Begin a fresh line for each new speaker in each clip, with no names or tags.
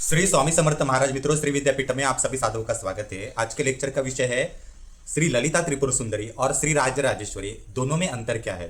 श्री स्वामी समर्थ महाराज मित्रों, श्री विद्यापीठ में आप सभी साधुओं का स्वागत है। आज के लेक्चर का विषय है श्री ललिता त्रिपुर सुंदरी और श्री राजराजेश्वरी, दोनों में अंतर क्या है।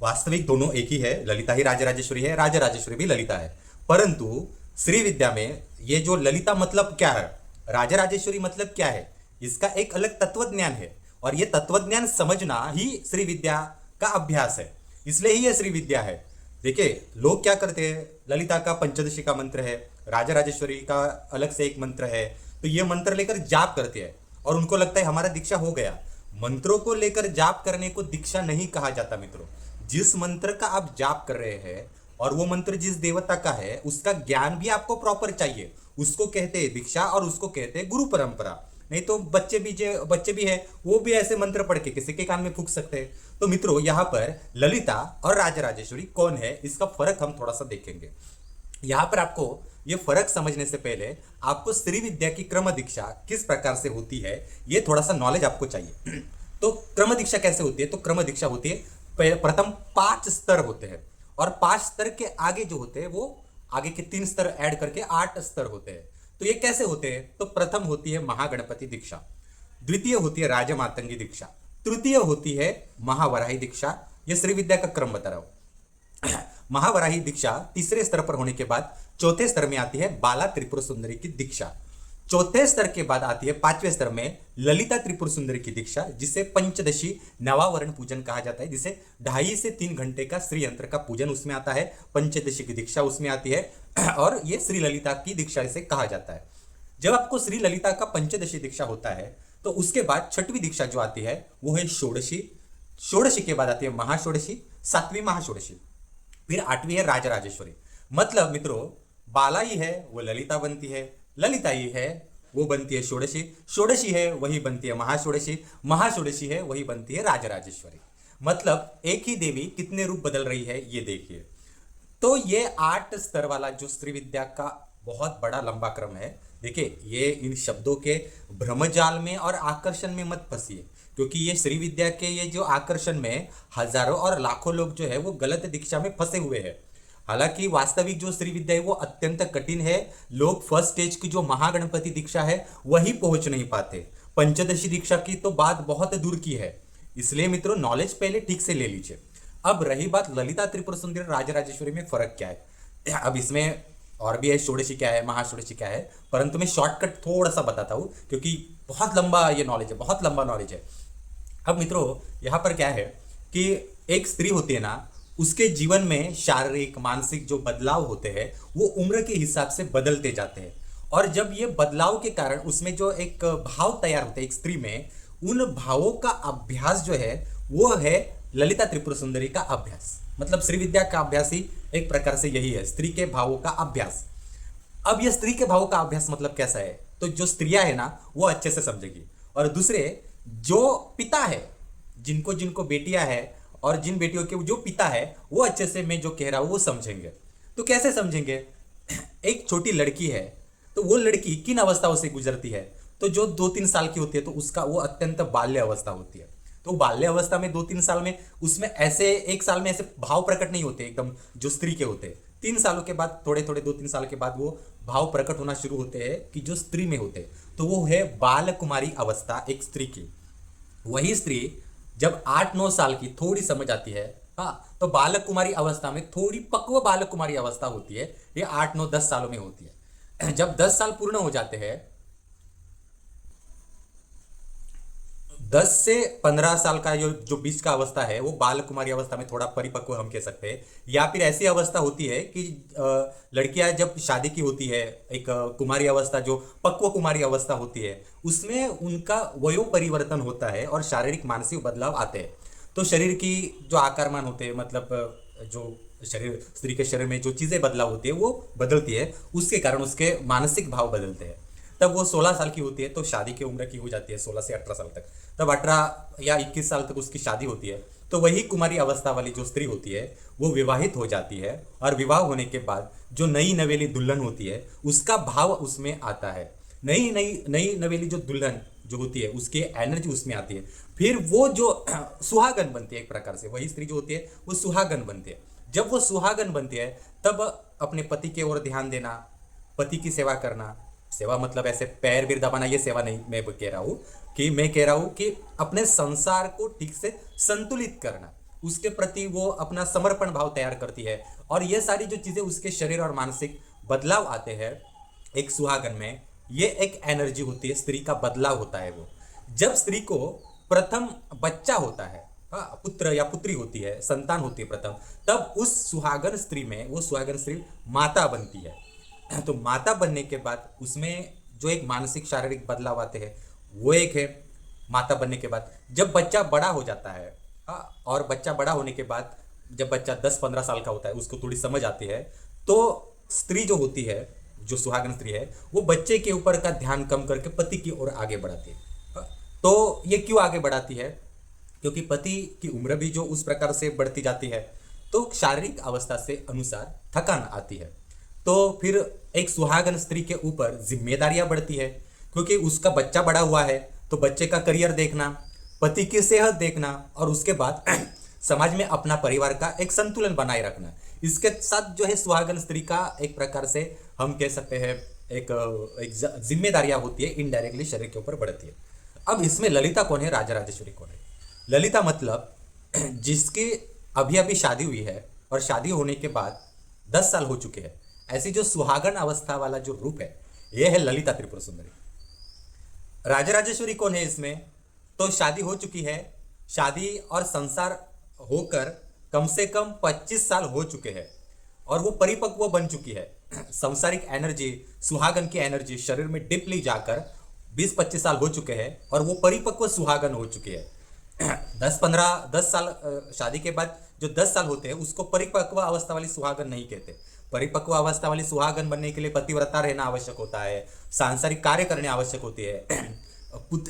वास्तविक दोनों एक ही है, ललिता ही राजराजेश्वरी है, राजराजेश्वरी भी ललिता है। परंतु श्री विद्या में ये जो ललिता मतलब क्या है, राजराजेश्वरी मतलब क्या है, इसका एक अलग तत्व ज्ञान है। और ये तत्व ज्ञान समझना ही श्री विद्या का अभ्यास है, इसलिए ही ये श्री विद्या है। देखिए, लोग क्या करते हैं, ललिता का पंचदशी का मंत्र है, राजा राजेश्वरी का अलग से एक मंत्र है, तो ये मंत्र लेकर जाप करते हैं और उनको लगता है हमारा दीक्षा हो गया। मंत्रों को लेकर जाप करने को दीक्षा नहीं कहा जाता मित्रों। जिस मंत्र का आप जाप कर रहे हैं और वो मंत्र जिस देवता का है, उसका ज्ञान भी आपको प्रॉपर चाहिए, उसको कहते हैं दीक्षा और उसको कहते हैं गुरु परंपरा। नहीं तो बच्चे भी है, वो भी ऐसे मंत्र पढ़ के किसी के कान में फूंक सकते हैं। तो मित्रों, यहाँ पर ललिता और राजराजेश्वरी कौन है, इसका फर्क हम थोड़ा सा देखेंगे। यहाँ पर आपको ये फर्क समझने से पहले आपको श्री विद्या की क्रम दीक्षा किस प्रकार से होती है, ये थोड़ा सा नॉलेज आपको चाहिए। तो क्रम दीक्षा कैसे होती है, तो क्रम दीक्षा होती है, प्रथम 5 स्तर होते हैं और 5 स्तर के आगे जो होते हैं वो आगे के 3 स्तर ऐड करके 8 स्तर होते हैं। तो ये कैसे होते हैं, तो प्रथम होती है महागणपति दीक्षा, द्वितीय होती है राजमातंगी दीक्षा, तृतीय होती है महावराही दीक्षा। ये श्री विद्या का क्रम बता रहा हूं। महावराही दीक्षा तीसरे स्तर पर होने के बाद चौथे स्तर में आती है बाला त्रिपुर सुंदरी की दीक्षा। चौथे स्तर के बाद आती है 5वें स्तर में ललिता त्रिपुर सुंदरी की दीक्षा, जिसे पंचदशी नवावरण पूजन कहा जाता है, जिसे 2.5 से 3 घंटे का श्री यंत्र का पूजन उसमें आता है, पंचदशी की दीक्षा उसमें आती है और ये श्री ललिता की दीक्षा इसे कहा जाता है। जब आपको श्री ललिता का पंचदशी दीक्षा होता है तो उसके बाद 6वीं दीक्षा जो आती है वो है षोडशी। षोडशी के बाद आती है महाषोडशी, 7वीं महाषोडशी, फिर 8वीं है राजराजेश्वरी। मतलब मित्रों, बाला ही है वो ललिता बनती है, ललिता ही है वो बनती है षोडशी, षोडशी है वही बनती है महाषोडशी, महाषोडशी है वही बनती है राजराजेश्वरी। मतलब एक ही देवी कितने रूप बदल रही है, ये देखिए। तो ये 8 स्तर वाला जो श्री विद्या का बहुत बड़ा लंबा क्रम है। देखिए, ये इन शब्दों के भ्रमजाल में और आकर्षण में मत फंसिए, क्योंकि ये श्री विद्या के ये जो आकर्षण में हजारों और लाखों लोग जो है वो गलत दीक्षा में फंसे हुए हैं। हालांकि वास्तविक जो श्री विद्या है वो अत्यंत कठिन है। लोग फर्स्ट स्टेज की जो महागणपति दीक्षा है वही पहुंच नहीं पाते, पंचदशी दीक्षा की तो बात बहुत दूर की है। इसलिए मित्रों, नॉलेज पहले ठीक से ले लीजिए। अब रही बात ललिता त्रिपुर सुंदरी राजराजेश्वरी में फर्क क्या है। अब इसमें और भी है, षोडशी क्या है, महाषोडशी क्या है, परंतु मैं शॉर्टकट थोड़ा सा बताता हूँ क्योंकि बहुत लंबा ये नॉलेज है, बहुत लंबा नॉलेज है। अब मित्रों, यहाँ पर क्या है कि एक स्त्री होती है ना, उसके जीवन में शारीरिक मानसिक जो बदलाव होते हैं वो उम्र के हिसाब से बदलते जाते हैं। और जब ये बदलाव के कारण उसमें जो एक भाव तैयार होते हैं एक स्त्री में, उन भावों का अभ्यास जो है वो है ललिता त्रिपुर सुंदरी का अभ्यास। मतलब श्री विद्या का अभ्यास ही एक प्रकार से यही है, स्त्री के भावों का अभ्यास। अब ये स्त्री के भावों का अभ्यास मतलब कैसा है, तो जो स्त्रियां है ना वो अच्छे से समझेगी, और दूसरे जो पिता है, जिनको जिनको बेटियां है और जिन बेटियों के जो पिता है वो अच्छे से मैं जो कह रहा हूं वो समझेंगे। तो कैसे समझेंगे, एक छोटी लड़की है तो वो लड़की किन अवस्थाओं से गुजरती है, तो जो 2-3 साल की होती है तो उसका वो अत्यंत बाल्य अवस्था होती है। तो बाल्य अवस्था में 2-3 साल में उसमें ऐसे 1 साल में ऐसे भाव प्रकट नहीं होते एकदम जो स्त्री के होते हैं। 3 सालों के बाद थोड़े थोड़े 2-3 साल के बाद वो भाव प्रकट होना शुरू होते हैं कि जो स्त्री में होते हैं, तो वो है बाल कुमारी अवस्था एक स्त्री की। वही स्त्री जब 8-9 साल की थोड़ी समझ आती है, हाँ, तो बालक कुमारी अवस्था में थोड़ी पक्व बालक कुमारी अवस्था होती है, ये 8-9-10 सालों में होती है। जब 10 साल पूर्ण हो जाते हैं, 10 से 15 साल का जो बीच का अवस्था है वो बाल कुमारी अवस्था में थोड़ा परिपक्व हम कह सकते हैं। या फिर ऐसी अवस्था होती है कि लड़कियां जब शादी की होती है, एक कुमारी अवस्था जो पक्व कुमारी अवस्था होती है, उसमें उनका वयो परिवर्तन होता है और शारीरिक मानसिक बदलाव आते हैं। तो शरीर की जो आकारमान होते हैं, मतलब जो शरीर स्त्री के शरीर में जो चीज़ें बदलाव होती है वो बदलती है, उसके कारण उसके मानसिक भाव बदलते हैं। तब वो 16 साल की होती है तो शादी की उम्र की हो जाती है 16 से 18 साल तक। तब 18 या 21 साल तक उसकी शादी होती है, तो वही कुमारी अवस्था वाली जो स्त्री होती है वो विवाहित हो जाती है, और विवाह होने के बाद जो नई नवेली दुल्हन होती है उसका भाव उसमें आता है। नई नवेली जो दुल्हन जो होती है उसकी एनर्जी उसमें आती है। फिर वो जो सुहागन बनती है, एक प्रकार से वही स्त्री जो होती है वो सुहागन बनती है। जब वो सुहागन बनती है तब अपने पति की ओर ध्यान देना, पति की सेवा करना, सेवा मतलब ऐसे पैर भी दबाना, ये सेवा नहीं मैं कह रहा हूँ, कि मैं कह रहा हूँ कि अपने संसार को ठीक से संतुलित करना, उसके प्रति वो अपना समर्पण भाव तैयार करती है। और ये सारी जो चीज़ें उसके शरीर और मानसिक बदलाव आते हैं एक सुहागन में, ये एक एनर्जी होती है, स्त्री का बदलाव होता है। वो जब स्त्री को प्रथम बच्चा होता है, हाँ, पुत्र या पुत्री होती है, संतान होती है प्रथम, तब उस सुहागन स्त्री में वो सुहागन स्त्री माता बनती है। तो माता बनने के बाद उसमें जो एक मानसिक शारीरिक बदलाव आते हैं वो एक है। माता बनने के बाद जब बच्चा बड़ा हो जाता है, हाँ, और बच्चा बड़ा होने के बाद जब बच्चा 10-15 साल का होता है, उसको थोड़ी समझ आती है, तो स्त्री जो होती है, जो सुहागन स्त्री है, वो बच्चे के ऊपर का ध्यान कम करके पति की ओर आगे बढ़ाती है। हाँ, तो ये क्यों आगे बढ़ाती है? क्योंकि पति की उम्र भी जो उस प्रकार से बढ़ती जाती है, तो शारीरिक अवस्था से अनुसार थकान आती है। तो फिर एक सुहागन स्त्री के ऊपर जिम्मेदारियां बढ़ती है, क्योंकि उसका बच्चा बड़ा हुआ है, तो बच्चे का करियर देखना, पति की सेहत देखना, और उसके बाद समाज में अपना परिवार का एक संतुलन बनाए रखना। इसके साथ जो है सुहागन स्त्री का एक प्रकार से हम कह सकते हैं एक जिम्मेदारियां होती है, इनडायरेक्टली शरीर के ऊपर बढ़ती है। अब इसमें ललिता कौन है, राजा राजेश्वरी कौन है? ललिता मतलब जिसकी अभी अभी शादी हुई है और शादी होने के बाद 10 साल हो चुके हैं, ऐसी जो सुहागन अवस्था वाला जो रूप है, यह है ललिता त्रिपुर सुंदरी। राजा राजेश्वरी कौन है इसमें? तो शादी हो चुकी है, शादी और संसार होकर कम से कम 25 साल हो चुके हैं, और वो परिपक्व बन चुकी है। सांसारिक एनर्जी, सुहागन की एनर्जी शरीर में डीपली जाकर 20-25 साल हो चुके हैं, और वो परिपक्व सुहागन हो चुकी है। 10 साल शादी के बाद जो 10 साल होते हैं उसको परिपक्व अवस्था वाली सुहागन नहीं कहते। परिपक्व अवस्था वाली सुहागन बनने के लिए पतिव्रता रहना आवश्यक होता है, सांसारिक कार्य करने आवश्यक होती है,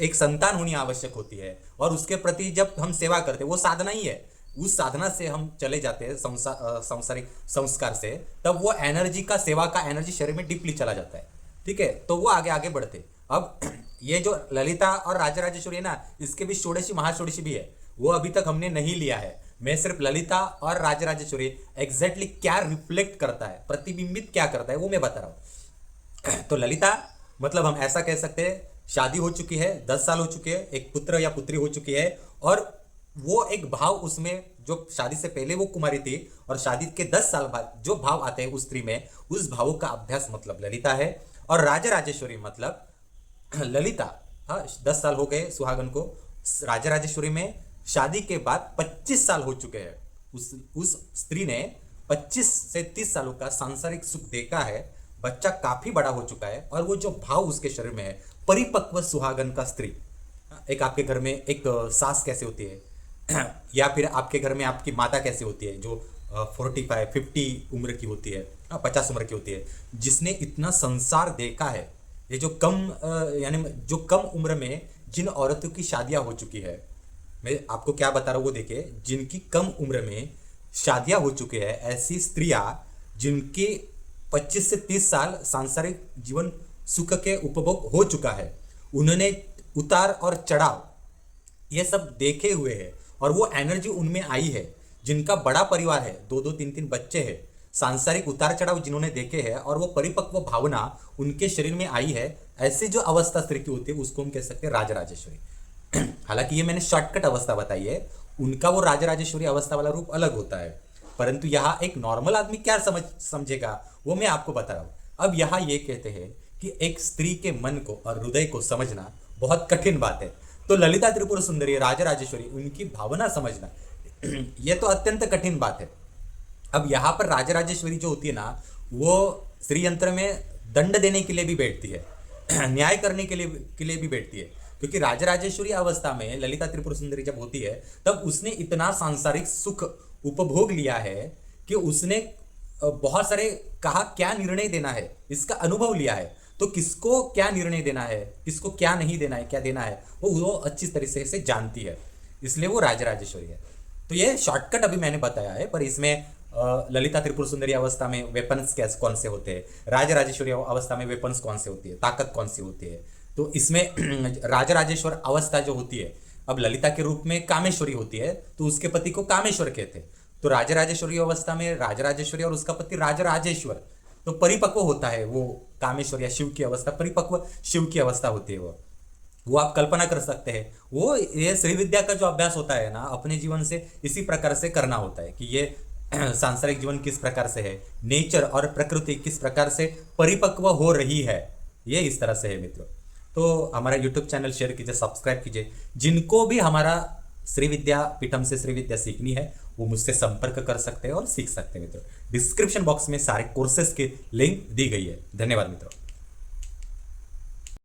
एक संतान होनी आवश्यक होती है, और उसके प्रति जब हम सेवा करते हैं वो साधना ही है। उस साधना से हम चले जाते हैं सांसारिक संस्कार से, तब वो एनर्जी का, सेवा का एनर्जी शरीर में डीपली चला जाता है। ठीक है, तो वो आगे आगे बढ़ते। अब ये जो ललिता और राजराजेश्वरी है ना, इसके भी षोडशी महाषोडशी भी है, वो अभी तक हमने नहीं लिया है। मैं सिर्फ ललिता और राजराजेश्वरी एग्जैक्टली क्या रिफ्लेक्ट करता है, प्रतिबिंबित क्या करता है, वो मैं बता रहा हूँ। तो ललिता मतलब हम ऐसा कह सकते हैं, शादी हो चुकी है, 10 साल हो चुके हैं, एक पुत्र या पुत्री हो चुकी है, और वो एक भाव उसमें, जो शादी से पहले वो कुमारी थी और शादी के 10 साल बाद जो भाव आते हैं उस स्त्री में, उस भावों का अभ्यास मतलब ललिता है। और राजराजेश्वरी मतलब ललिता, हाँ, 10 साल हो गए सुहागन को। राजराजेश्वरी में शादी के बाद 25 साल हो चुके हैं, उस स्त्री ने 25 से 30 सालों का सांसारिक सुख देखा है, बच्चा काफी बड़ा हो चुका है, और वो जो भाव उसके शरीर में है, परिपक्व सुहागन का स्त्री। एक आपके घर में एक सास कैसे होती है, या फिर आपके घर में आपकी माता कैसे होती है, जो 45-50 उम्र की होती है, 50 उम्र की होती है, जिसने इतना संसार देखा है। ये जो यानी जो कम उम्र में जिन औरतों की शादियां हो चुकी है, मैं आपको क्या बता रहा हूँ वो देखिए, जिनकी कम उम्र में शादियां हो चुकी है, ऐसी स्त्रियां जिनके 25 से 30 साल सांसारिक जीवन सुख के उपभोग हो चुका है, उन्होंने उतार और चढ़ाव ये सब देखे हुए हैं, और वो एनर्जी उनमें आई है। जिनका बड़ा परिवार है, 2-2 3-3 बच्चे हैं, सांसारिक उतार चढ़ाव जिन्होंने देखे हैं, और वो परिपक्व भावना उनके शरीर में आई है, ऐसी जो अवस्था स्त्री की होती है उसको हम कह सकते हैं राजराजेश्वरी। हालांकि ये मैंने शॉर्टकट अवस्था बताई है, उनका वो राजराजेश्वरी अवस्था वाला रूप अलग होता है, परंतु यहाँ एक नॉर्मल आदमी क्या समझेगा वो मैं आपको बता रहा हूँ। अब यहाँ ये कहते हैं कि एक स्त्री के मन को और हृदय को समझना बहुत कठिन बात है। तो ललिता त्रिपुर सुंदरी, राजराजेश्वरी, उनकी भावना समझना यह तो अत्यंत कठिन बात है। अब यहाँ पर राजराजेश्वरी जो होती है ना, वो श्री यंत्र में दंड देने के लिए भी बैठती है, न्याय करने के लिए भी बैठती है, क्योंकि राजराजेश्वरी अवस्था में ललिता त्रिपुर सुंदरी जब होती है, तब उसने इतना सांसारिक सुख उपभोग लिया है कि उसने बहुत सारे कहा क्या निर्णय देना है इसका अनुभव लिया है। तो किसको क्या निर्णय देना है, किसको क्या नहीं देना है, क्या देना है, वो अच्छी तरीके से जानती है, इसलिए वो राजराजेश्वरी है। तो ये शॉर्टकट अभी मैंने बताया है, पर इसमें ललिता त्रिपुर सुंदरी अवस्था में वेपन्स कौन से होते हैं, राजराजेश्वरी अवस्था में वेपन्स कौन से होती है, ताकत कौन सी होती है। तो इसमें राजराजेश्वर अवस्था जो होती है, अब ललिता के रूप में कामेश्वरी होती है, तो उसके पति को कामेश्वर कहते हैं। तो राजराजेश्वरी अवस्था में राजराजेश्वरी और उसका पति राजराजेश्वर, तो परिपक्व होता है वो कामेश्वर या शिव की अवस्था, परिपक्व शिव की अवस्था होती है वो आप कल्पना कर सकते हैं। वो ये श्री विद्या का जो अभ्यास होता है ना, अपने जीवन से इसी प्रकार से करना होता है कि ये सांसारिक जीवन किस प्रकार से है, नेचर और प्रकृति किस प्रकार से परिपक्व हो रही है, ये इस तरह से है मित्रों। तो हमारा यूट्यूब चैनल शेयर कीजिए, सब्सक्राइब कीजिए। जिनको भी हमारा श्री विद्या पीठम से श्री विद्या सीखनी है वो मुझसे संपर्क कर सकते हैं और सीख सकते हैं मित्रों। डिस्क्रिप्शन बॉक्स में सारे कोर्सेज के लिंक दी गई है। धन्यवाद मित्रों।